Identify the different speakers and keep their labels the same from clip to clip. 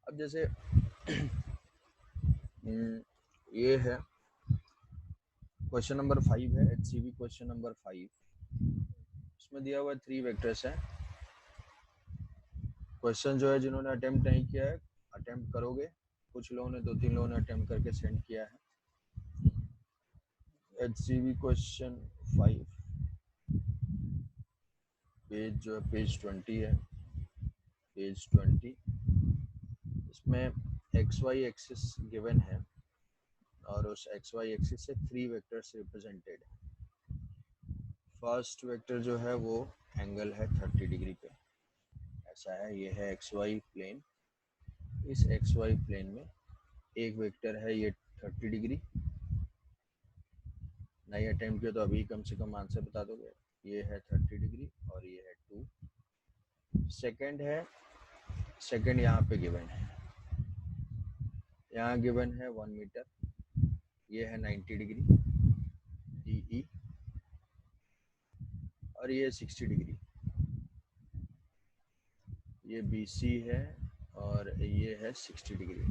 Speaker 1: अब जैसे ये है क्वेश्चन नंबर 5 है, HCV क्वेश्चन नंबर 5। इसमें दिया हुआ 3 वेक्टर्स हैं। क्वेश्चन जो है जिन्होंने अटेम्प्ट नहीं किया है अटेम्प्ट करोगे, कुछ लोगों ने 2-3 लोगों ने अटेम्प्ट करके सेंड किया है। HCV क्वेश्चन 5 पेज जो है पेज 20 है, पेज 20। इसमें XY एक्सिस गिवन है और उस XY एक्सिस से 3 वेक्टर्स रिप्रेजेंटेड है। फर्स्ट वेक्टर जो है वो एंगल है 30 डिग्री पे, ऐसा है। ये है XY प्लेन। इस XY प्लेन में एक वेक्टर है ये 30 डिग्री। नहीं अटेम्प्ट किया तो अभी कम से कम आंसर बता दोगे। ये है 30 डिग्री और ये है 2। सेकंड है, सेकंड यहाँ पे गिवन है, यहाँ गिवन है 1 मीटर। ये है 90 डिग्री DE और ये 60 डिग्री। ये BC है और ये है 60 डिग्री।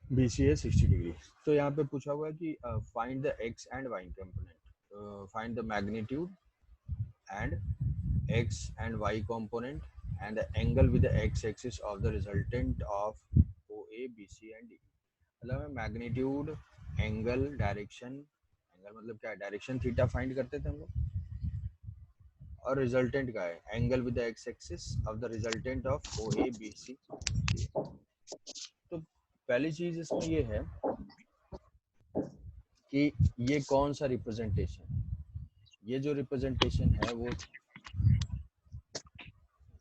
Speaker 1: BC है 60 डिग्री। तो यहाँ पे पूछा हुआ है कि find the X and Y component, find the magnitude and X and Y component and the angle with the X axis of the resultant of OA, BC and DE। मतलब है मैग्नीट्यूड, एंगल, डायरेक्शन। एंगल मतलब क्या है, direction theta find करते थे हम लोग, और रिजल्टेंट का है angle with the x axis of the resultant of OA, BC। तो पहली चीज इसमें ये है कि ये कौन सा रिप्रेजेंटेशन है। ये जो रिप्रेजेंटेशन है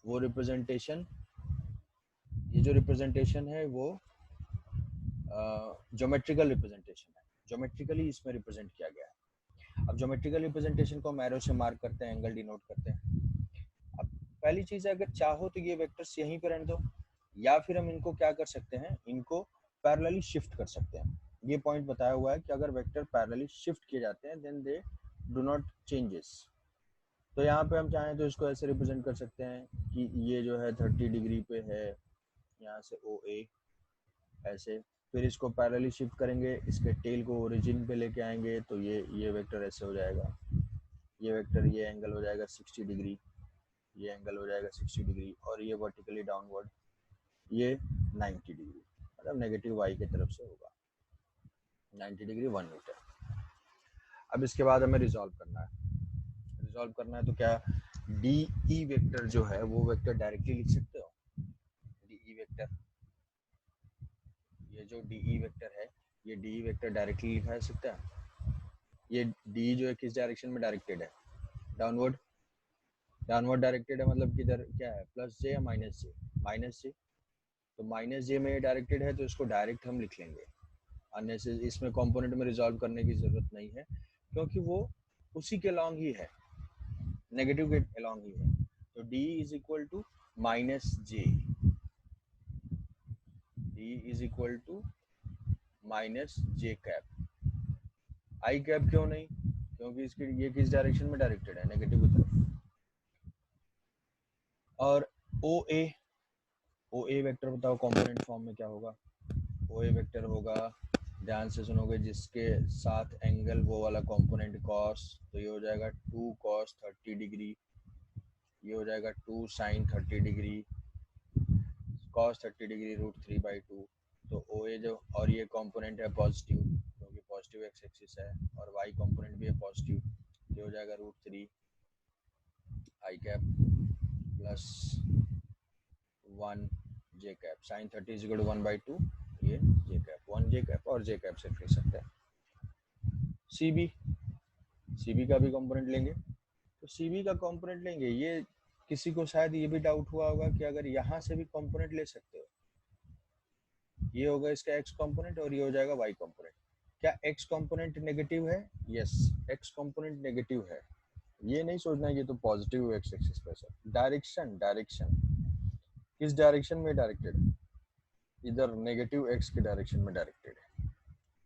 Speaker 1: वो रिप्रेजेंटेशन, ये जो रिप्रेजेंटेशन है वो ज्योमेट्रिकल रिप्रेजेंटेशन है। ज्योमेट्रिकली इसमें रिप्रेजेंट किया गया है। अब ज्योमेट्रिकल रिप्रेजेंटेशन को हम एरो से मार्क करते हैं, एंगल डिनोट करते हैं। अब पहली चीज है, अगर चाहो तो ये वेक्टर्स यहीं पे रहने दो, या फिर हम इनको क्या कर सकते हैं, इनको पैरेलली शिफ्ट कर सकते हैं। ये पॉइंट बताया हुआ है कि अगर वेक्टर पैरेलली शिफ्ट किए जाते हैं then they do not changes. तो यहाँ पे हम चाहें तो इसको ऐसे रिप्रेजेंट कर सकते हैं कि ये जो है 30 डिग्री पे है, यहाँ से OA ऐसे, फिर इसको पैरेलली शिफ्ट करेंगे, इसके टेल को ओरिजिन पे लेके आएंगे तो ये वेक्टर ऐसे हो जाएगा। ये वेक्टर, ये एंगल हो जाएगा 60 डिग्री, ये एंगल हो जाएगा 60 डिग्री, और ये वर्टिकली डाउनवर्ड ये 90 डिग्री, मतलब नेगेटिव वाई की तरफ से होगा 90 डिग्री 1 मीटर। अब इसके बाद हमें रिजॉल्व करना है। रिजॉल्व करना है तो क्या, DE वेक्टर जो है वो वेक्टर डायरेक्टली लिख सकते हो। DE वेक्टर, ये जो DE वेक्टर है, ये DE वेक्टर डायरेक्टली लिखा जा सकता है। ये DE जो है किस डायरेक्शन में डायरेक्टेड है, डाउनवर्ड। डाउनवर्ड डायरेक्टेड है मतलब किधर, क्या है, प्लस जे या माइनस जे, माइनस जे। तो माइनस जे में डायरेक्टेड है तो इसको डायरेक्ट हम लिख लेंगे, अन्य से इसमें कंपोनेंट में रिजॉल्व करने की जरूरत नहीं है, क्योंकि वो उसी के अलॉन्ग ही है, नेगेटिव के अलॉन्ग ही है। तो D is equal to minus j, D is equal to minus J cap. I cap क्यों नहीं, क्योंकि इसकी ये किस डायरेक्शन में डायरेक्टेड है, नेगेटिव की तरफ। और OA वेक्टर बताओ कंपोनेंट फॉर्म में क्या होगा। OA वेक्टर होगा, ध्यान से सुनोगे, जिसके साथ एंगल वो वाला कंपोनेंट कॉस, तो ये हो जाएगा 2 cos 30 डिग्री, ये हो जाएगा 2 sin 30 डिग्री, cos 30 डिग्री √3/2। तो OA जो, और ये कंपोनेंट है पॉजिटिव क्योंकि पॉजिटिव एक्स एक्सिस है, और y कंपोनेंट भी है पॉजिटिव, ये हो जाएगा √3 i cap plus 1 j cap, sin 30 is equal to 1/2, ये j कैप, 1 j कैप और j कैप से लिख सकते हैं। CB का भी कंपोनेंट लेंगे, तो CB का कंपोनेंट लेंगे। ये किसी को शायद ये भी डाउट हुआ होगा कि अगर यहाँ से भी कंपोनेंट ले सकते हो, ये होगा इसका x कंपोनेंट और ये हो जाएगा y कंपोनेंट। क्या x कंपोनेंट नेगेटिव है, यस x कंपोनेंट नेगेटिव है। ये नहीं सोचना ये तो पॉजिटिव x एक्सिस पे है। डायरेक्शन, डायरेक्शन किस डायरेक्शन में डायरेक्टेड है, इधर नेगेटिव x के डायरेक्शन में डायरेक्टेड है,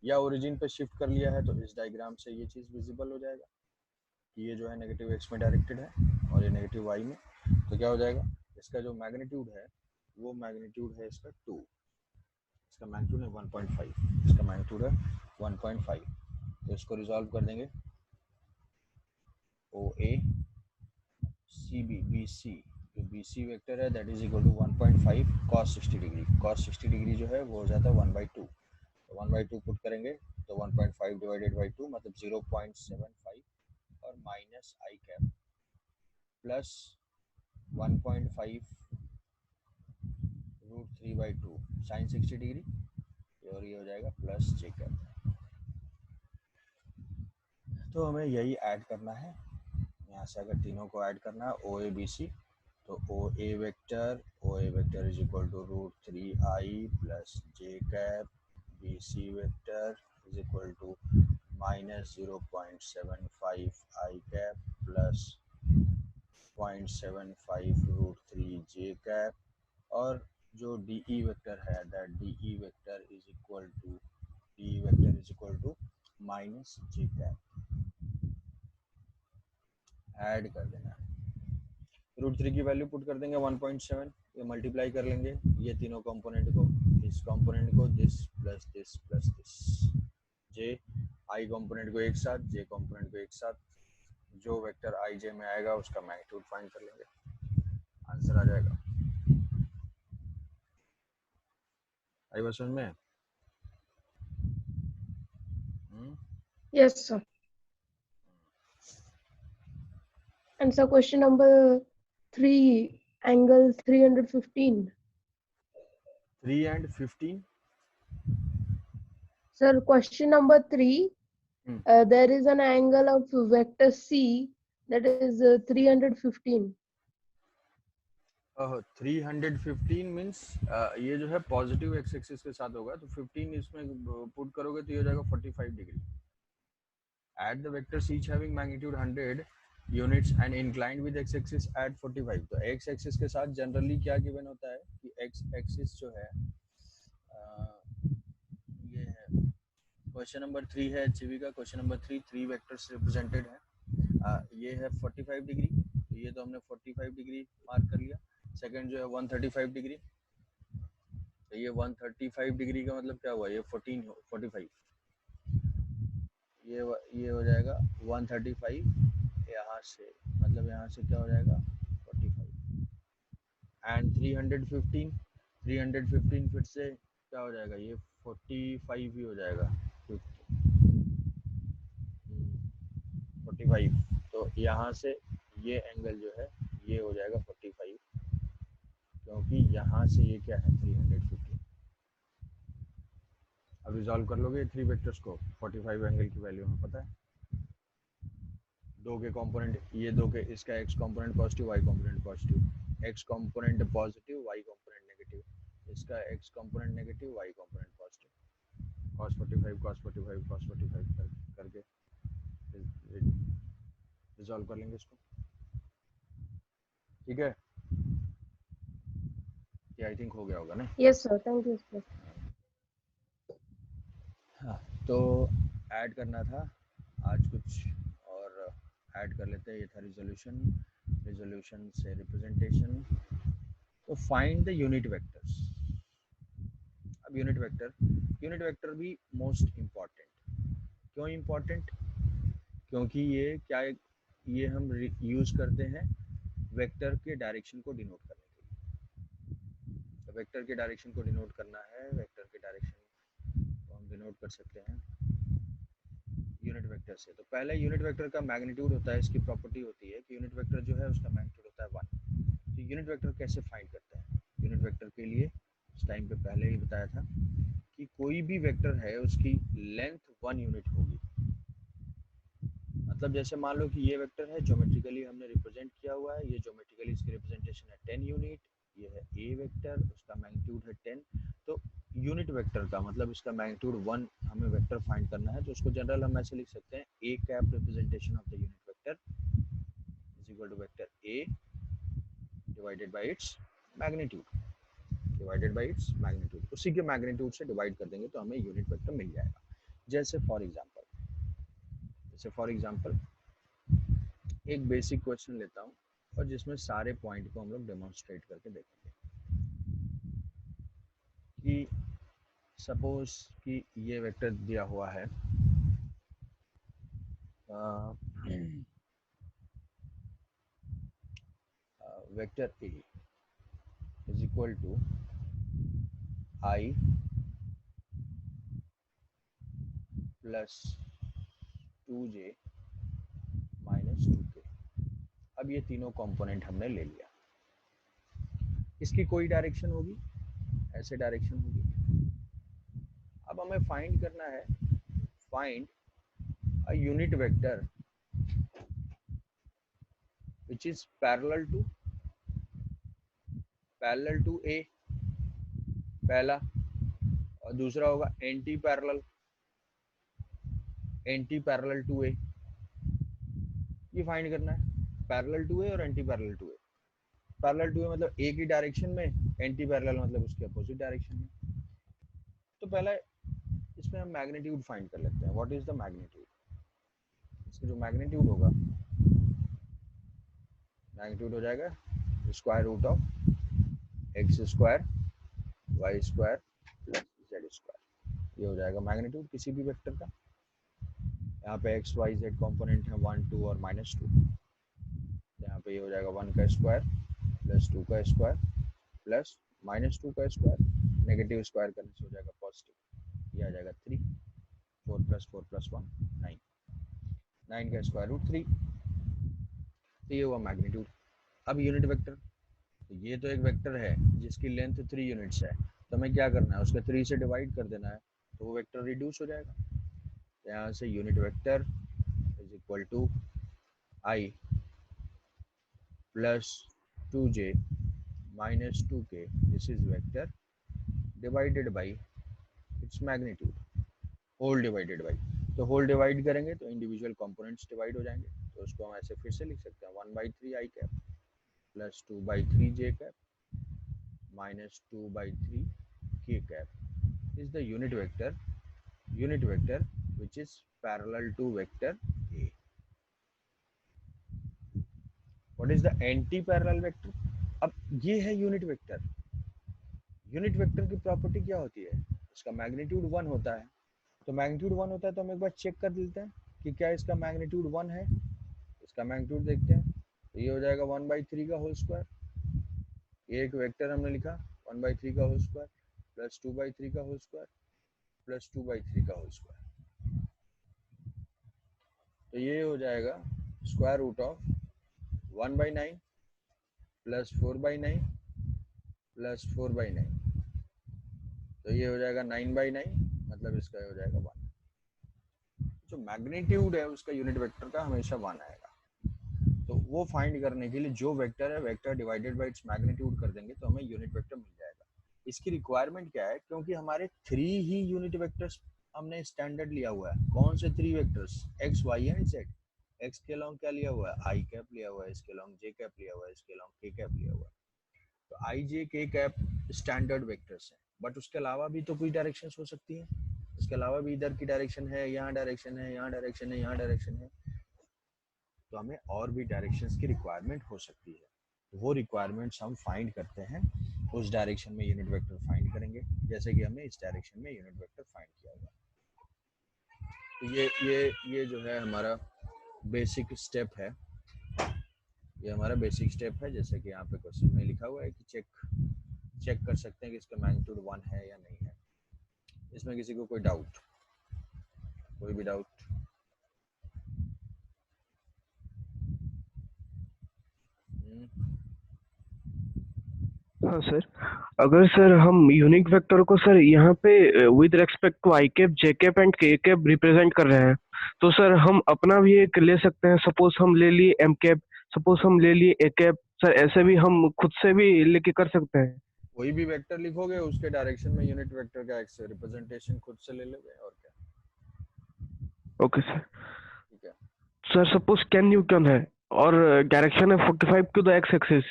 Speaker 1: या ओरिजिन पे शिफ्ट कर लिया है। तो इस डायग्राम से ये चीज विजिबल हो जाएगा कि ये जो है नेगेटिव x में डायरेक्टेड है और ये नेगेटिव y में। तो क्या हो जाएगा, इसका जो मैग्नीट्यूड है वो मैग्नीट्यूड है इसका 2, इसका मैग्नीट्यूड है 1.5, इसका मैग्नीट्यूड है 1.5। तो इसको रिजॉल्व कर देंगे, ओ ए सी बी बी सी, जो बी सी वेक्टर है that is equal to 1.5 cos 60 degree. cos 60 degree जो है वो हो जाता है 1/2, तो 1/2 पुट करेंगे तो 1.5 डिवाइडेड बाई 2 मतलब 0.75 और माइनस आई कैप प्लस 1.5 √3/2 साइन 60 डिग्री, और ये हो जाएगा प्लस जे कैप। तो हमें यही ऐड करना है, यहाँ से अगर तीनों को ऐड करना है ओ ए बी सी, तो O A vector is equal to √3i plus J cap, B C vector is equal to minus 0.75 I cap plus 0.75 √3 J cap, और जो डी ई वेक्टर है that D E vector is equal to minus J cap. Add कर देना, √3 की value put कर देंगे 1.7, ये multiply कर लेंगे ये तीनों कंपोनेंट को, इस कंपोनेंट को this plus this plus this, J I component को एक साथ, जे कंपोनेंट को एक साथ, जो वेक्टर आई जे में आएगा उसका मैग्नीट्यूड फाइंड कर लेंगे, आंसर आ जाएगा। आई बात समझ में?
Speaker 2: Yes, sir. And so question number 3, angle 315.
Speaker 1: 3 and 15.
Speaker 2: Sir, question number 3, there is an angle of vector C that is 315.
Speaker 1: 315 means ये जो है पॉजिटिव एक्स एक्सिस के साथ होगा, तो 15 इसमें पुट करोगे तो ये हो जाएगा 45 degree. At the vectors each having magnitude 100 units and inclined with x axis at 45, तो x axis के साथ जनरली क्या गिवन होता है कि x axis जो है ये है, क्वेश्चन नंबर 3 है एचवी का, क्वेश्चन नंबर 3 वेक्टर्स रिप्रेजेंटेड है, ये है 45 डिग्री, तो ये तो हमने 45 डिग्री मार्क कर लिया। सेकंड जो है 135 डिग्री, तो ये 135 डिग्री का मतलब क्या हुआ, ये 45, ये हो जाएगा 135 यहाँ से, मतलब यहाँ से क्या हो जाएगा 45, एंड 315 फिर से क्या हो जाएगा, ये 45 ही हो जाएगा, 45, तो यहाँ से ये एंगल जो है ये हो जाएगा 45, क्योंकि यहाँ से ये क्या है 315। अब रिजॉल्व कर लोगे 3 वेक्टर्स को, 45 एंगल की वैल्यू हमें पता है, दो के कंपोनेंट, ये दो के, इसका x component positive y component positive, x component positive y component negative, इसका x component negative y component positive, cos 45 करके रिजॉल्व कर लेंगे इसको, ठीक है? ये आई थिंक हो गया होगा ना?
Speaker 2: Yes, sir. Thank you, sir.
Speaker 1: हाँ, तो ऐड करना था आज कुछ और ऐड कर लेते हैं, ये था रिजोल्यूशन से रिप्रेजेंटेशन। तो फाइंड द यूनिट वेक्टर्स। अब यूनिट वेक्टर भी मोस्ट इम्पॉर्टेंट। क्यों इम्पॉर्टेंट? क्योंकि ये क्या, ये हम यूज करते हैं वेक्टर के डायरेक्शन को डिनोट करने के लिए। तो वेक्टर के डायरेक्शन को डिनोट करना है, वेक्टर के डायरेक्शन को हम डिनोट कर सकते हैं यूनिट वेक्टर से। तो पहले यूनिट वेक्टर का मैग्नीट्यूड होता है, इसकी प्रॉपर्टी होती है कि यूनिट वेक्टर जो है उसका मैग्नीट्यूड होता है 1। तो यूनिट वेक्टर कैसे फाइंड करते हैं? यूनिट वेक्टर के लिए इस टाइम पे पहले ही बताया था कि कोई भी वेक्टर है उसकी लेंथ 1 यूनिट होगी। मतलब जैसे मान लो कि ये वेक्टर है, ज्योमेट्रिकली हमने रिप्रेजेंट किया हुआ है, ये ज्योमेट्रिकली इसकी रिप्रेजेंटेशन है 10 यूनिट, ये है ए वेक्टर, उसका मैग्नीट्यूड है 10। तो यूनिट वेक्टर का मतलब इसका मैग्नीट्यूड 1 हमें वेक्टर फाइंड करना है, तो उसको जनरल हम ऐसे लिख सकते हैं, A cap representation of the unit vector is equal to vector A divided by its magnitude, उसी के मैग्नीट्यूड से डिवाइड कर देंगे तो हमें यूनिट वेक्टर मिल जाएगा। जैसे फॉर एग्जांपल एक बेसिक क्वेश्चन लेता हूँ, और जिसमें सारे पॉइंट को हम लोग डेमोन्स्ट्रेट करके देखेंगे कि सपोज कि ये वेक्टर दिया हुआ है vector a is equal to I plus 2j minus 2k। अब ये तीनों कंपोनेंट हमने ले लिया, इसकी कोई डायरेक्शन होगी, ऐसे डायरेक्शन होगी। अब हमें फाइंड करना है, find a unit vector which is parallel to a, पहला, और दूसरा होगा एंटी पैरेलल टू ए। ये फाइंड करना है, पैरेलल टू ए और anti parallel to A. Parallel to A मतलब ए की डायरेक्शन में, एंटी पैरेलल मतलब उसके अपोजिट डायरेक्शन में। तो पहले इसमें हम मैग्नीट्यूड फाइंड कर लेते हैं। What is the magnitude? इसका जो मैग्नीट्यूड होगा, मैग्नीट्यूड हो जाएगा square root of x square y square plus z square. ये हो जाएगा मैग्नीट्यूड किसी भी वेक्टर का। यहाँ पे एक्स वाई जेड कॉम्पोनेंट है 1 2 और -2। यहाँ पे ये हो जाएगा 1 का स्क्वायर प्लस 2 का स्क्वायर प्लस -2 का स्क्वायर, नेगेटिव स्क्वायर करने से हो जाएगा पॉजिटिव। ये आ जाएगा 3, 4 + 4 + 1 9, 9 का स्क्वायर रूट 3। तो ये हुआ मैग्नीट्यूड। अब यूनिट वेक्टर, तो ये तो एक वेक्टर है जिसकी लेंथ 3 यूनिट्स है, तो हमें क्या करना है, उसका 3 से डिवाइड कर देना है, तो वो वेक्टर रिड्यूस हो जाएगा। तो यहाँ से unit vector is equal to I plus 2j minus 2k, this is vector divided by its magnitude, whole divided by. तो होल डिवाइड करेंगे तो इंडिविजुअल कंपोनेंट्स डिवाइड हो जाएंगे, तो उसको हम ऐसे फिर से लिख सकते हैं 1/3 I cap plus 2/3 j cap minus 2/3 k cap is the unit vector which is parallel to vector A. What is the anti-parallel vector? अब ये है यूनिट वेक्टर। यूनिट वेक्टर की प्रॉपर्टी क्या होती है? इसका मैग्नीट्यूड 1 होता है। तो मैग्नीट्यूड 1 होता है तो हम एक बार चेक कर लेते हैं कि क्या इसका मैग्नीट्यूड 1 है। इसका मैग्नीट्यूड देखते हैं, तो ये हो जाएगा 1/3 का होल स्क्वायर। ये एक वेक्टर हमने लिखा 1/3 का होल स्क्वायर प्लस 2/3 का होल स्क्वायर प्लस 2/3 का होल स्क्वायर। तो ये हो जाएगा square root of 1/9 plus 4/9 plus 4/9। तो ये हो जाएगा 9/9, मतलब इसका हो जाएगा 1। जो मैग्नीट्यूड है उसका यूनिट वेक्टर का हमेशा 1 आएगा। तो वो फाइंड करने के लिए जो वेक्टर है, vector divided by its magnitude कर देंगे तो हमें यूनिट वेक्टर मिल जाएगा। इसकी रिक्वायरमेंट क्या है? क्योंकि हमारे 3 ही यूनिट वेक्टर्स हमने स्टैंडर्ड लिया हुआ है। कौन से 3 vectors? X y and z. X के अलॉन्ग क्या लिया हुआ है? आई कैप लिया हुआ है, इसके अलॉन्ग जे कैप लिया हुआ है, इसके अलॉन्ग के कैप लिया हुआ है। तो आई जे के कैप स्टैंडर्ड वेक्टर्स हैं, बट उसके अलावा भी तो कोई डायरेक्शंस हो सकती हैं। इसके अलावा भी इधर की डायरेक्शन है, यहाँ डायरेक्शन है, यहाँ डायरेक्शन है, यहाँ डायरेक्शन है, तो हमें और भी डायरेक्शंस की रिक्वायरमेंट हो सकती है। तो वो रिक्वायरमेंट्स हम फाइंड करते हैं, उस डायरेक्शन में यूनिट वेक्टर फाइंड करेंगे, जैसे कि हमने इस डायरेक्शन में यूनिट वेक्टर फाइंड किया हुआ। तो ये जो है हमारा बेसिक स्टेप है, ये हमारा बेसिक स्टेप है। जैसे कि यहाँ पे क्वेश्चन में लिखा हुआ है कि चेक कर सकते हैं कि इसका मैग्नीट्यूड 1 है या नहीं है। इसमें किसी को कोई डाउट, कोई भी डाउट?
Speaker 3: हाँ सर, अगर सर हम यूनिक वेक्टर को सर यहाँ पे with respect to i cap J cap and k cap represent कर रहे हैं, तो सर हम अपना भी एक ले सकते हैं। सपोज हम ले लिए एम कैप, सपोज हम ले लिए ए कैप, सर ऐसे भी हम खुद से भी लेके कर सकते हैं।
Speaker 1: कोई भी वेक्टर लिखोगे उसके डायरेक्शन में यूनिट वेक्टर का एक्स रिप्रेजेंटेशन खुद से ले लोगे, और क्या।
Speaker 3: Okay sir.
Speaker 1: ठीक है
Speaker 3: सर सपोज कैन न्यूटन है और डायरेक्शन है 45 टू द एक्स एक्सिस,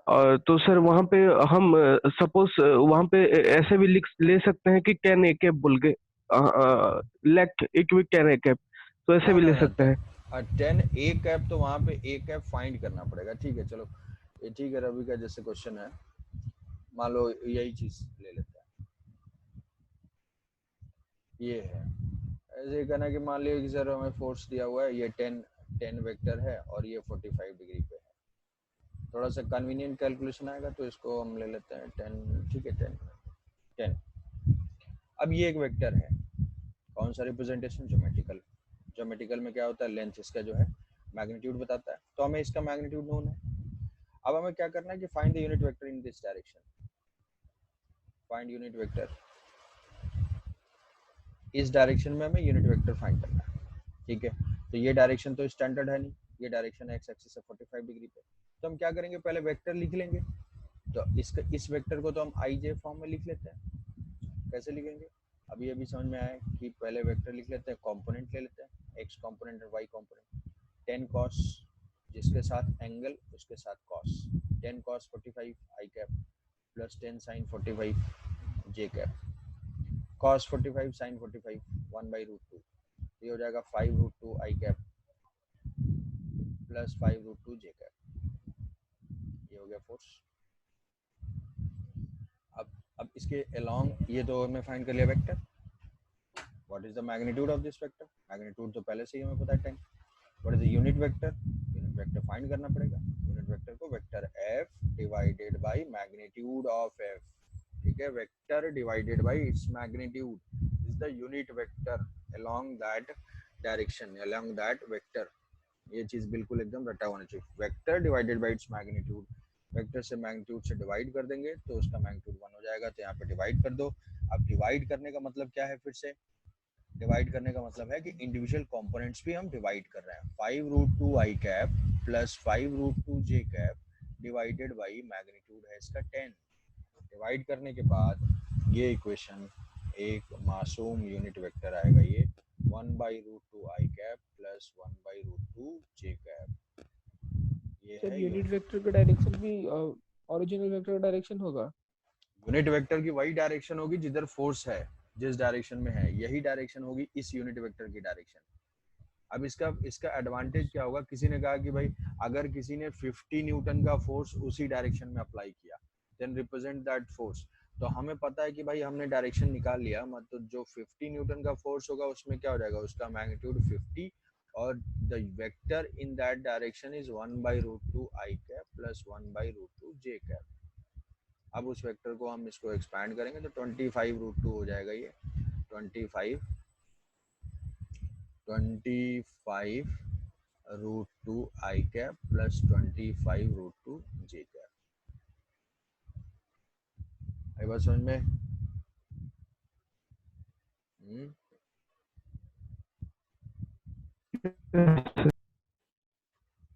Speaker 3: तो सर वहाँ पे हम सपोज वहाँ पे ऐसे भी ले सकते हैं कि कैन ए कैप बोल के लेट इक्विक कैन ए कैप, तो ऐसे भी ले सकते हैं।
Speaker 1: 10 ए कैप, तो वहां पे ए कैप फाइंड करना पड़ेगा। ठीक है, चलो ये ठीक है। रवि का जैसे क्वेश्चन है, मान लो यही चीज ले लेते हैं, ये है ऐसे ही करना कि मान लिया कि सर हमें फोर्स दिया हुआ है, ये 10 वेक्टर है और ये 45 डिग्री पे है। थोड़ा सा कन्वीनियंट कैलकुलेशन आएगा तो इसको हम ले लेते हैं 10। ठीक है, 10। अब ये एक वेक्टर है, कौन सा रिप्रेजेंटेशन? ज्योमेट्रिकल। ज्योमेट्रिकल में क्या होता है, लेंथ इसका जो है मैग्नीट्यूड बताता है, तो हमें इसका मैग्नीट्यूड नोन है। अब हमें क्या करना है कि find the unit vector in this direction. Find unit vector, इस डायरेक्शन में हमें यूनिट वेक्टर फाइंड करना है। ठीक है, तो ये डायरेक्शन तो स्टैंडर्ड है नहीं, ये डायरेक्शन एक्स एक्सिस से 45 डिग्री पे, तो हम क्या करेंगे, पहले वेक्टर लिख लेंगे। तो इस वेक्टर को तो हम आई जे फॉर्म में लिख लेते हैं। कैसे लिखेंगे, अभी अभी समझ में आया कि पहले वेक्टर लिख लेते हैं, कंपोनेंट ले लेते हैं, एक्स कंपोनेंट और वाई कंपोनेंट। 10 cos जिसके साथ एंगल उसके साथ cos, 10 cos 45 आई कैप प्लस 10 sin 45 जे कैप, cos 45 sin 45 1/√2, ये हो जाएगा 5√2 I cap plus 5√2 J cap. ये हो गया फोर्स। अब इसके अलोंग ये तो हमने फाइंड कर लिया vector. What is the magnitude of this vector? Magnitude तो पहले से ही हमें पता है 10। What is the unit vector? Unit vector find करना पड़ेगा। यूनिट वेक्टर को vector F divided by magnitude of F. ठीक है, vector divided by its magnitude is the unit vector along that direction, along that vector. ये चीज बिल्कुल एकदम रटा होना चाहिए। Vector divided by its magnitude, vector से मैग्नीट्यूड से डिवाइड कर देंगे तो उसका मैग्नीट्यूड 1 हो जाएगा, तो यहाँ पे डिवाइड कर दो। अब डिवाइड करने का मतलब क्या है, फिर से डिवाइड करने का मतलब है कि इंडिविजुअल कंपोनेंट्स भी हम डिवाइड कर रहे हैं। 5√2 I cap plus 5√2 J cap divided by magnitude है इसका 10। डिवाइड करने के बाद ये इक्वेशन एक मासूम यूनिट वेक्टर आएगा, ये 1/√2 आई कैप प्लस 1/√2 जे कैप। ये
Speaker 4: सर
Speaker 1: है
Speaker 4: यूनिट वेक्टर का डायरेक्शन भी ओरिजिनल वेक्टर का डायरेक्शन होगा?
Speaker 1: यूनिट वेक्टर की वही डायरेक्शन होगी जिधर फोर्स है, जिस डायरेक्शन में है यही डायरेक्शन होगी इस यूनिट वेक्टर की डायरेक्शन। अब इसका इसका एडवांटेज क्या होगा, किसी ने कहा कि भाई अगर किसी ने 50 न्यूटन का फोर्स उसी डायरेक्शन में अप्लाई किया, देन रिप्रेजेंट दैट फोर्स। तो हमें पता है कि भाई हमने डायरेक्शन निकाल लिया, मतलब जो 50 न्यूटन का फोर्स होगा उसमें क्या हो जाएगा, उसका मैग्नीट्यूड 50 और the vector in that direction is 1/√2 I cap plus 1/√2 J cap. अब उस वेक्टर को हम इसको एक्सपैंड करेंगे तो 25√2 हो जाएगा, ये 25√2 आई कैप प्लस 25√2 जे कैप। आई बात समझ में?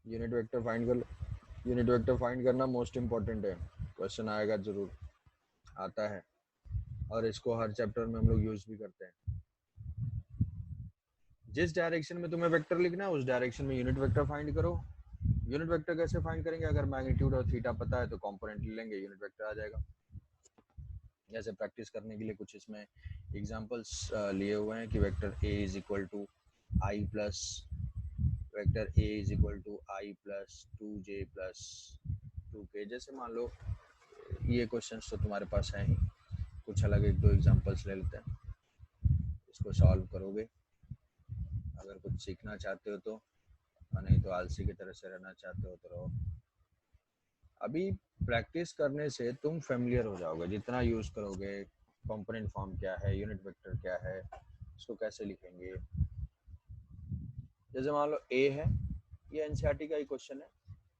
Speaker 1: यूनिट वेक्टर फाइंड कर लो। यूनिट वेक्टर फाइंड करना मोस्ट इम्पोर्टेंट है, क्वेश्चन आएगा जरूर, आता है, और इसको हर चैप्टर में हम लोग यूज भी करते हैं। जिस डायरेक्शन में तुम्हें वेक्टर लिखना है उस डायरेक्शन में यूनिट वेक्टर फाइंड करो। यूनिट वेक्टर कैसे फाइंड करेंगे, अगर मैग्नीट्यूड और थीटा पता है तो कंपोनेंट ले लेंगे, यूनिट वेक्टर आ जाएगा। जैसे प्रैक्टिस करने के लिए कुछ इसमें एग्जांपल्स लिए हुए हैं कि vector a is equal to I plus vector a is equal to I plus 2j plus 2k। जैसे मान लो ये क्वेश्चंस तो तुम्हारे पास है ही, कुछ अलग एक दो एग्जांपल्स ले लेते हैं, इसको सॉल्व करोगे अगर कुछ सीखना चाहते हो तो, और नहीं तो आलसी की तरह से रहना चाहते हो तो रहो। अभी प्रैक्टिस करने से तुम फेमिलियर हो जाओगे, जितना यूज करोगे कंपोनेंट फॉर्म क्या है, यूनिट वेक्टर क्या है, इसको कैसे लिखेंगे। जैसे मान लो ए है, ये एनसीईआरटी का ही क्वेश्चन है,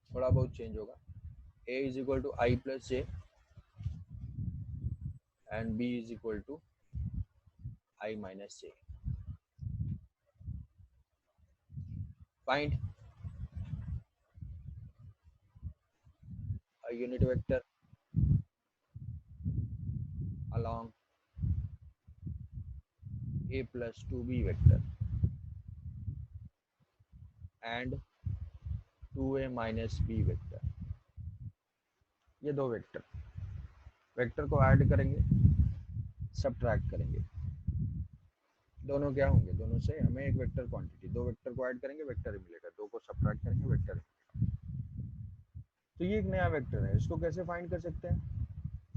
Speaker 1: थोड़ा बहुत चेंज होगा। A is equal to I plus J and B is equal to I minus J. Find a unit vector along a plus 2b vector and 2a minus b vector। ये दो vector, vector को add करेंगे, subtract करेंगे। दोनों क्या होंगे, दोनों से हमें एक वेक्टर क्वांटिटी, दो वेक्टर को ऐड करेंगे वेक्टर ही मिलेगा, दो को सब्ट्रैक्ट करेंगे वेक्टर ही मिलेगा। तो ये एक नया वेक्टर है, इसको कैसे फाइंड कर सकते हैं?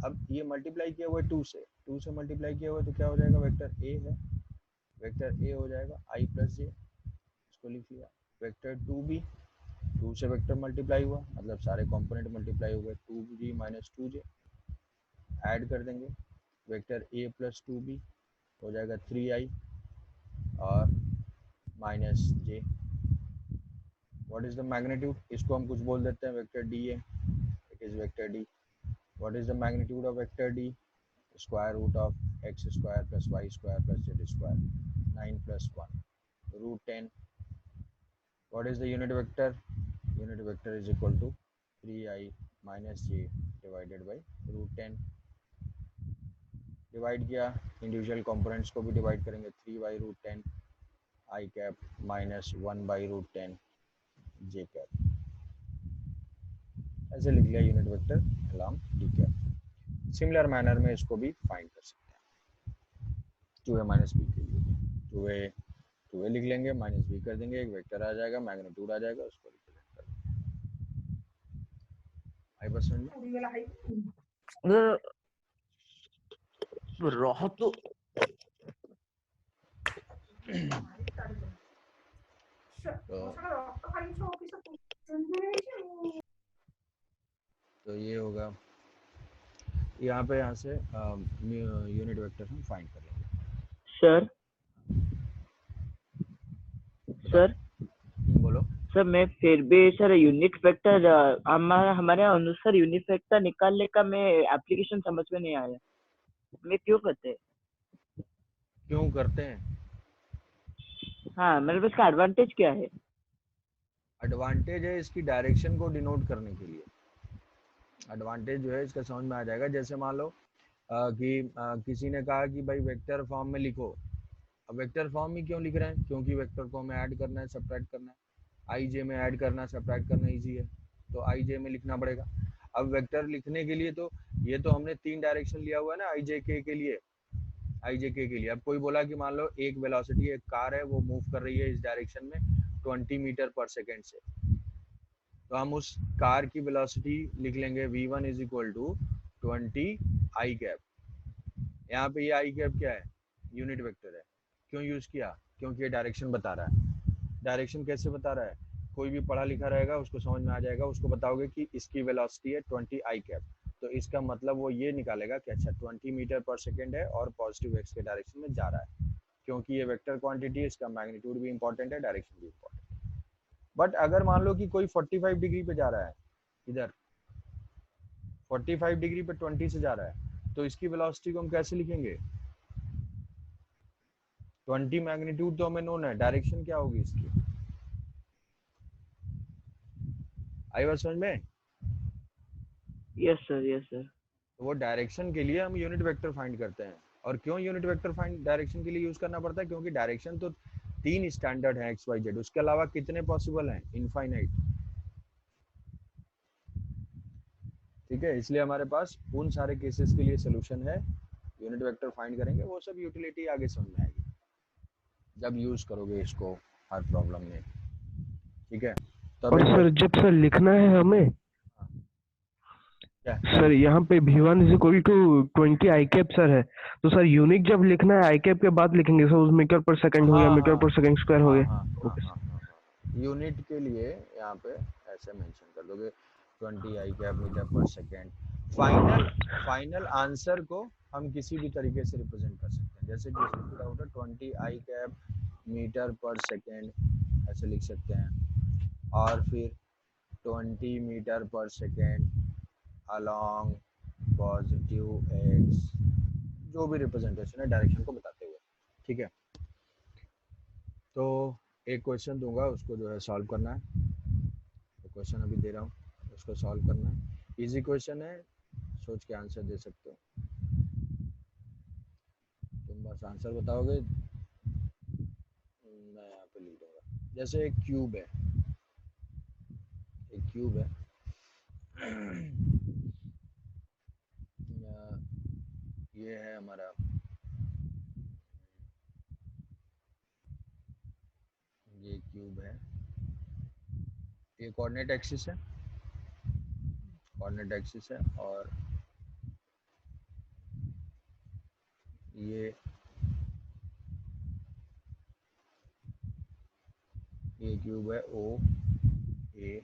Speaker 1: अब ये मल्टीप्लाई किया हुआ है 2 से मल्टीप्लाई किया हुआ है तो क्या हो जाएगा, वेक्टर ए है, वेक्टर ए हो जाएगा आई प्लस जे, इसको लिख लिया। वेक्टर 2b, 2 से वेक्टर मल्टीप्लाई हुआ मतलब सारे कंपोनेंट मल्टीप्लाई हो गए, 2g माइनस 2j, ऐड कर देंगे, वेक्टर a प्लस 2b हो जाएगा 3i और minus j। What is the magnitude, इसको हम कुछ बोल देते हैं vector d a, it is vector d. What is the magnitude of vector d, square root of x square plus y square plus z square, 9 plus 1 root 10। What is the unit vector, unit vector is equal to 3i minus j divided by root 10। Divide किया, individual components को भी divide करेंगे, 3 by root 10 i cap minus 1 by root 10 j cap, ऐसे लिख लिया unit vector along d cap. Similar manner में इसको भी फाइंड कर सकते हैं 2a माइनस बी के लिए, 2a लिख लेंगे माइनस बी कर देंगे, एक वेक्टर आ जाएगा, मैग्नीट्यूड आ जाएगा, उसको रिप्रेजेंट कर देंगे। आई बस
Speaker 5: रह तो
Speaker 1: तो ये होगा, यहाँ पे यहाँ से यूनिट वेक्टर हम फाइंड कर लेंगे।
Speaker 5: सर
Speaker 1: बताओ।
Speaker 5: सर
Speaker 1: बोलो।
Speaker 5: सर मैं फिर भी सर यूनिट वेक्टर हमारे अनुसार यूनिट वेक्टर निकालने का मैं एप्लीकेशन समझ में नहीं आया, मैं क्यों करते हैं?
Speaker 1: क्यों करते हैं?
Speaker 5: हाँ मतलब इसका एडवांटेज क्या है?
Speaker 1: एडवांटेज है इसकी डायरेक्शन को डिनोट करने के लिए। एडवांटेज जो है इसका समझ में आ जाएगा, जैसे मान लो कि किसी ने कहा कि भाई वेक्टर फॉर्म में लिखो। अब वेक्टर फॉर्म में क्यों लिख रहे हैं, क्योंकि वेक्टर को हमें ऐड करना है, सब्ट्रैक्ट करना है, आई जे में ऐड करना सब्ट्रैक्ट करना ईजी है तो आई जे में लिखना पड़ेगा। अब वेक्टर लिखने के लिए तो ये तो हमने 3 डायरेक्शन लिया हुआ है ना आई जे के लिए, आई जे के लिए। अब कोई बोला कि मान लो एक वेलोसिटी, एक कार है वो मूव कर रही है इस डायरेक्शन में 20 मीटर पर सेकेंड से, तो हम उस कार की वेलोसिटी लिख लेंगे v1 is equal to 20 i cap. यहाँ पे ये आई कैप क्या है, यूनिट वेक्टर है। क्यों यूज किया, क्योंकि ये डायरेक्शन बता रहा है। डायरेक्शन कैसे बता रहा है, कोई भी पढ़ा लिखा रहेगा उसको समझ में आ जाएगा, उसको बताओगे कि इसकी वेलोसिटी है 20 आई कैप, तो इसका मतलब वो ये निकालेगा कि अच्छा 20 मीटर पर सेकेंड है और पॉजिटिव एक्स के डायरेक्शन में जा रहा है। क्योंकि ये वेक्टर क्वांटिटी है, इसका मैग्नीट्यूड भी इंपॉर्टेंट है, डायरेक्शन भी इंपॉर्टेंट है। बट अगर मान लो कि कोई 45 डिग्री पे जा रहा है, इधर 45 डिग्री पे 20 से जा रहा है, तो इसकी वेलोसिटी को हम कैसे लिखेंगे, 20 मैग्नीट्यूड तो हमें नोन है, डायरेक्शन क्या होगी इसकी, आई बात समझ में?
Speaker 5: Yes sir yes sir.
Speaker 1: तो वो डायरेक्शन के लिए हम यूनिट वेक्टर फाइंड करते हैं। और क्यों यूनिट वेक्टर फाइंड डायरेक्शन के लिए यूज करना पड़ता है, क्योंकि डायरेक्शन तो 3 स्टैंडर्ड है एक्स वाई जेड, उसके अलावा कितने पॉसिबल हैं, इनफाइनाइट। ठीक है, इसलिए हमारे पास उन सारे केसेस के लिए सोल्यूशन है, यूनिट वेक्टर फाइंड करेंगे, वो सब यूटिलिटी आगे समझ में आएगी जब यूज करोगे इसको हर प्रॉब्लम में। ठीक है, तो
Speaker 3: और सर जब सर लिखना है हमें, सर यहाँ पे v1 is equal to 20 i cap sir है, तो सर यूनिट जब लिखना है आई कैप के बाद लिखेंगे सर, मीटर पर सेकंड हो गया, मीटर पर सेकंड स्क्वायर हो गया।
Speaker 1: यूनिट के लिए यहाँ पे ऐसे मेंशन कर दोगे 20 आई कैप मीटर पर सेकंड। फाइनल आंसर को हम किसी भी तरीके से रिप्रेजेंट कर सकते हैं, जैसे जिसको डाउट है 20 आई कैप मीटर पर सेकंड ऐसे लिख सकते हैं, और फिर 20 मीटर पर सेकंड अलोंग पॉजिटिव एक्स, जो भी रिप्रेजेंटेशन है डायरेक्शन को बताते हुए। ठीक है, तो एक क्वेश्चन दूंगा, उसको जो है सॉल्व करना है। तो क्वेश्चन अभी दे रहा हूँ, उसको सॉल्व करना है। इजी क्वेश्चन है, सोच के आंसर दे सकते हो। तुम बस आंसर बताओगे, मैं यहाँ पे लिख दूंगा। जैसे एक क्यूब है, एक क्यूब है ये है हमारा क्यूब है, ये कोऑर्डिनेट एक्सिस है, कोऑर्डिनेट एक्सिस है, और ये क्यूब है O A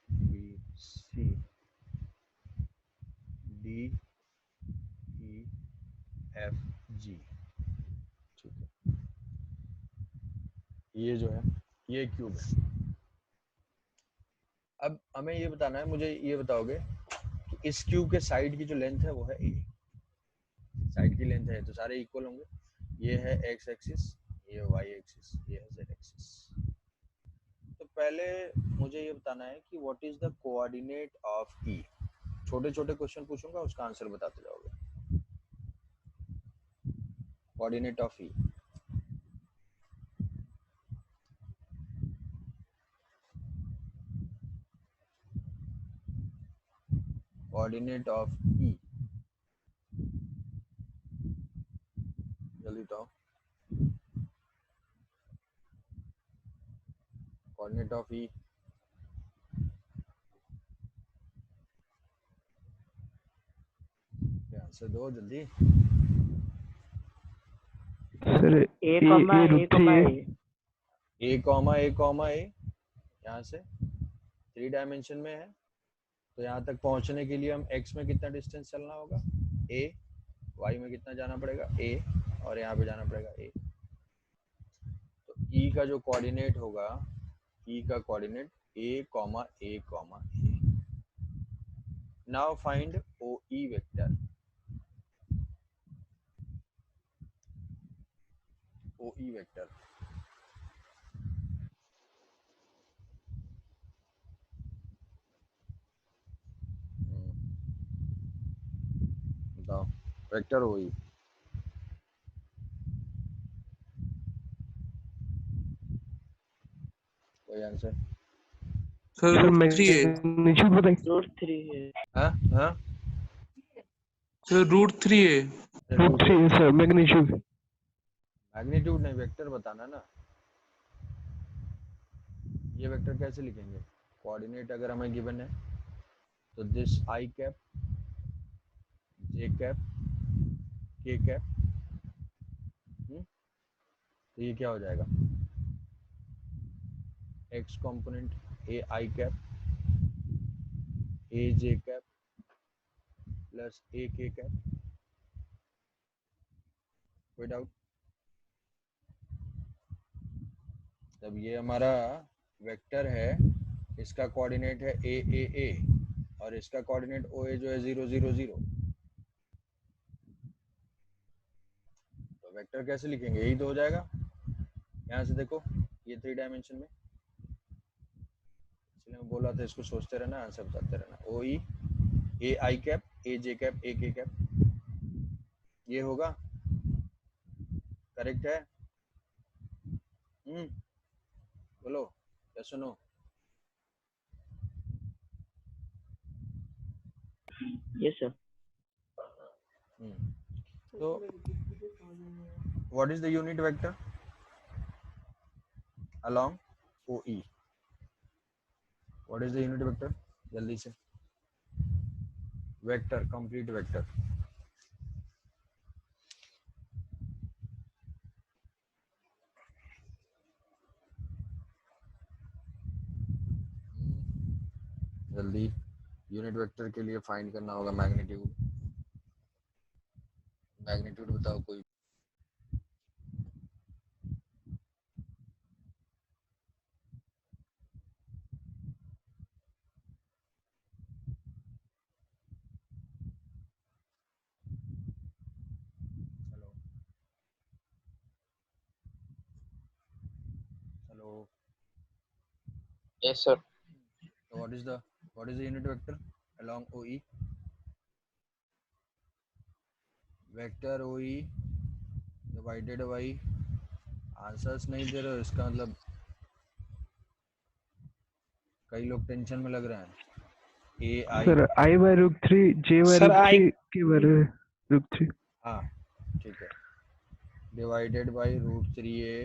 Speaker 1: B C D E F G. ठीक है, ये जो है ये क्यूब है। अब हमें ये बताना है, मुझे ये बताओगे कि इस क्यूब के साइड की जो लेंथ है वो है ए, साइड की लेंथ है तो सारे इक्वल होंगे, ये है एक्स एक्सिस, ये वाई एक्सिस, ये है जेड एक्सिस। तो पहले मुझे ये बताना है कि what is the coordinate of E. छोटे छोटे क्वेश्चन पूछूंगा, उसका आंसर बताते जाओगे। Coordinate of E, coordinate of E, जल्दी बताओ। कोऑर्डिनेट ऑफ ई, आंसर दो जल्दी।
Speaker 3: Sir
Speaker 5: A comma A comma A,
Speaker 1: A comma A comma A, यहाँ से 3 डायमेंशन में है, तो यहाँ तक पहुँचने के लिए हम x में कितना डिस्टेंस चलना होगा a, y में कितना जाना पड़ेगा a, और यहाँ पे जाना पड़ेगा a। तो e का जो कोऑर्डिनेट होगा, e का coordinate a comma a comma a। Now find OE vector, OE vector. बताओ वेक्टर OE। कोई आंसर?
Speaker 6: सर
Speaker 3: सर
Speaker 6: रूट 3 है।
Speaker 3: मैग्नीट्यूड बताइए।
Speaker 5: रूट 3 है।
Speaker 1: हाँ हाँ,
Speaker 6: सर रूट 3 है।
Speaker 3: Root 3 sir magnitude.
Speaker 1: मैग्नीट्यूड नहीं, वेक्टर बताना ना। ये वेक्टर कैसे लिखेंगे? कोऑर्डिनेट अगर हमें गिवन है तो this I cap, J cap, K cap, तो ये क्या हो जाएगा? X component A I cap, A J cap plus A K cap. कोई डाउट? तब ये हमारा वेक्टर है, इसका कोऑर्डिनेट है ए ए ए, और इसका कोऑर्डिनेट ओ ए जो है 0 0 0। तो वेक्टर कैसे लिखेंगे? यही तो हो जाएगा। यहाँ से देखो, ये 3 डायमेंशन में, इसलिए मैं बोला था इसको सोचते रहना, आंसर बताते रहना। ओ ई ए I cap, A J cap, A K cap, ये होगा। करेक्ट है? बोलो या सुनो।
Speaker 5: Yes sir.
Speaker 1: तो what is the unit vector along OE? What is the unit vector? जल्दी से, वेक्टर, कंप्लीट वेक्टर। जल्दी, यूनिट वेक्टर के लिए फाइंड करना होगा मैग्नीट्यूड। मैग्नीट्यूड बताओ कोई। Hello hello,
Speaker 7: Yes, sir.
Speaker 1: so what is the unit vector along OE? Vector OE divided by, answers नहीं दे रहे हो, इसका मतलब कई लोग टेंशन में लग रहे हैं। A I
Speaker 3: sir I by root 3, J by
Speaker 4: Sir,
Speaker 3: root
Speaker 4: I
Speaker 3: 3 के बारे में रूट 3।
Speaker 1: हाँ ठीक है, डिवाइडेड बाई रूट 3a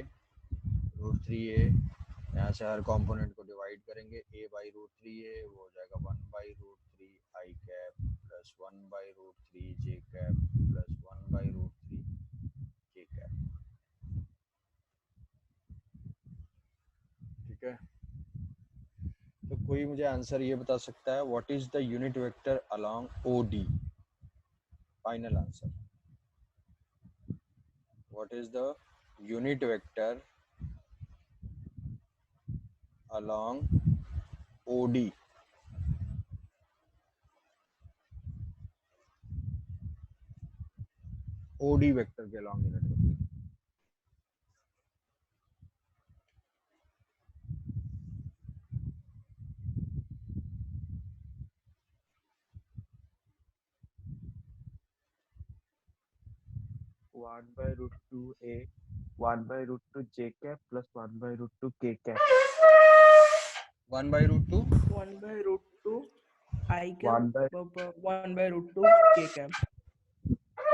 Speaker 1: यहाँ से हर कंपोनेंट को डिवाइड करेंगे, a बाई रूट थ्री है वो हो जाएगा 1 by root three i cap plus 1 by root three j cap plus 1 by root three j cap. ठीक है, तो कोई मुझे आंसर ये बता सकता है what is the unit vector along OD? Final answer, what is the unit vector along OD? OD vector के along unit vector.
Speaker 3: One by root two A 1 by root 2 j cap plus 1 by root 2 k cap
Speaker 1: 1 by root two
Speaker 8: 1 by root 2 I
Speaker 3: 1
Speaker 8: cap
Speaker 3: by
Speaker 8: 1 by root 2 K cap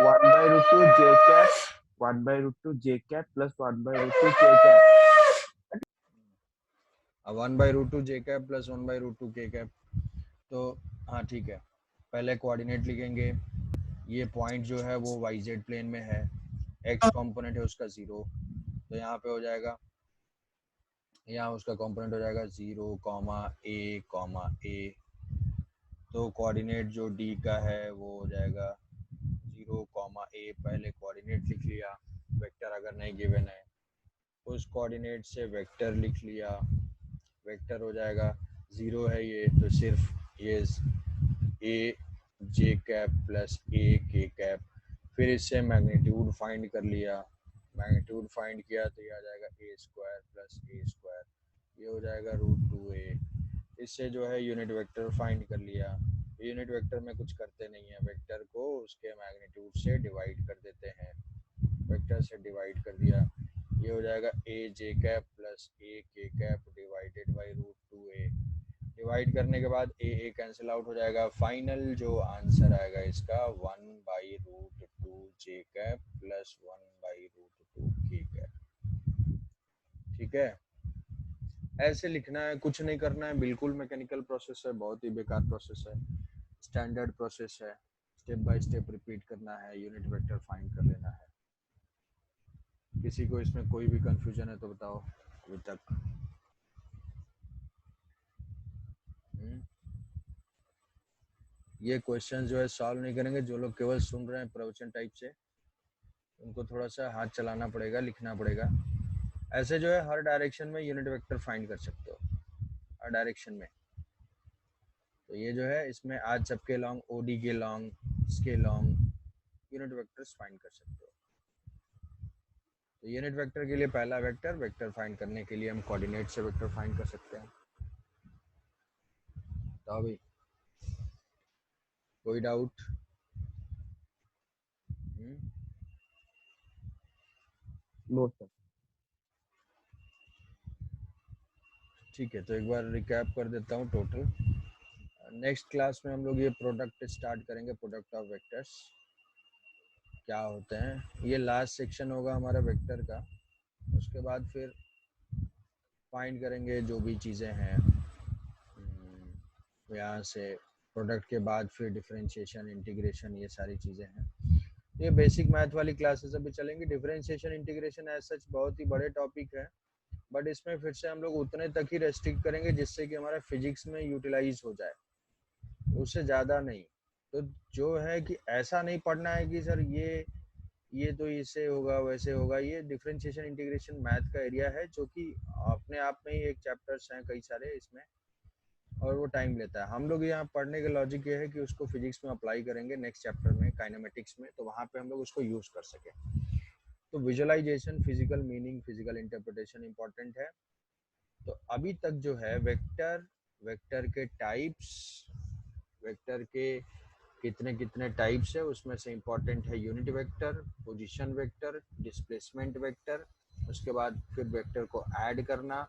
Speaker 3: 1 by root 2 j cap 1 by root 2 j cap plus 1 by root 2 k cap
Speaker 1: 1 by root two j cap plus 1 by root two k cap. तो हाँ ठीक है, पहले coordinate लिखेंगे, ये point जो है वो YZ प्लेन में है, x कंपोनेंट है उसका 0, तो यहाँ पे हो जाएगा, यहाँ उसका कंपोनेंट हो जाएगा 0, a, तो कोऑर्डिनेट जो D का है वो हो जाएगा 0, a, पहले कोऑर्डिनेट लिख लिया, वेक्टर अगर नहीं गिवन है उस कोऑर्डिनेट से वेक्टर लिख लिया, वेक्टर हो जाएगा 0 है ये, तो सिर्फ ये a j cap plus a k cap, फिर इससे मैग्नीट्यूड फाइंड कर लिया, मैग्नीट्यूड फाइंड किया तो ये आ जाएगा a square plus a square, ये हो जाएगा रूट 2a। इससे जो है यूनिट वेक्टर फाइंड कर लिया। यूनिट वेक्टर में कुछ करते नहीं है, वेक्टर को उसके मैग्नीट्यूड से डिवाइड कर देते हैं, वेक्टर से डिवाइड कर दिया, ये हो जाएगा a j cap plus a k cap divided by root 2a। Divide करने के बाद a कैंसिल आउट हो जाएगा, फाइनल जो आंसर आएगा इसका 1 by root 2 j cap plus 1 by root 2 k cap. ठीक है, ऐसे लिखना है, कुछ नहीं करना है, बिल्कुल मैकेनिकल प्रोसेस है, बहुत ही बेकार प्रोसेस है, स्टैंडर्ड प्रोसेस है, स्टेप बाय स्टेप रिपीट करना है, यूनिट वेक्टर फाइंड कर लेना है। किसी को इसमें कोई भी कंफ्यूजन है तो बताओ अभी तक। ये क्वेश्चन जो है सॉल्व नहीं करेंगे, जो लोग केवल सुन रहे हैं प्रवचन टाइप से, उनको थोड़ा सा हाथ चलाना पड़ेगा, लिखना पड़ेगा। ऐसे जो है हर डायरेक्शन में यूनिट वेक्टर फाइंड कर सकते हो, हर डायरेक्शन में। तो ये जो है इसमें आज सबके लॉन्ग, OD के लॉन्ग, इसके लॉन्ग यूनिट वेक्टर्स फाइंड कर सकते हो। तो यूनिट वेक्टर के लिए पहला वेक्टर, वेक्टर फाइंड करने के लिए हम कोऑर्डिनेट से वेक्टर फाइंड कर सकते हैं। तो भाई कोई डाउट?
Speaker 3: No sir.
Speaker 1: ठीक है, तो एक बार रिकैप कर देता हूँ टोटल। नेक्स्ट क्लास में हम लोग ये प्रोडक्ट स्टार्ट करेंगे, प्रोडक्ट ऑफ वेक्टर्स क्या होते हैं, ये लास्ट सेक्शन होगा हमारा वेक्टर का। उसके बाद फिर फाइंड करेंगे जो भी चीज़ें हैं यहाँ से, प्रोडक्ट के बाद फिर डिफरेंशिएशन, इंटीग्रेशन, ये सारी चीज़ें हैं। ये बेसिक मैथ वाली क्लासेस अभी चलेंगी। डिफरेंशिएशन, इंटीग्रेशन एज सच बहुत ही बड़े टॉपिक है, बट इसमें फिर से हम लोग उतने तक ही रेस्ट्रिक्ट करेंगे जिससे कि हमारा फिजिक्स में यूटिलाइज हो जाए, उससे ज़्यादा नहीं। तो जो है कि ऐसा नहीं पढ़ना है कि सर ये तो इससे होगा वैसे होगा, ये डिफरेंशिएशन इंटीग्रेशन मैथ का एरिया है जो कि अपने आप में ही एक चैप्टर्स हैं कई सारे इसमें, और वो टाइम लेता है। हम लोग यहाँ पढ़ने का लॉजिक ये है कि उसको फिजिक्स में अप्लाई करेंगे नेक्स्ट चैप्टर में, काइनेमेटिक्स में, तो वहाँ पे हम लोग उसको यूज़ कर सकें। तो visualisation, physical meaning, physical interpretation important है। तो अभी तक जो है वेक्टर, वेक्टर के टाइप्स, वेक्टर के कितने कितने टाइप्स है, उसमें से इम्पोर्टेंट है unit vector, position vector, displacement vector, उसके बाद फिर वेक्टर को ऐड करना,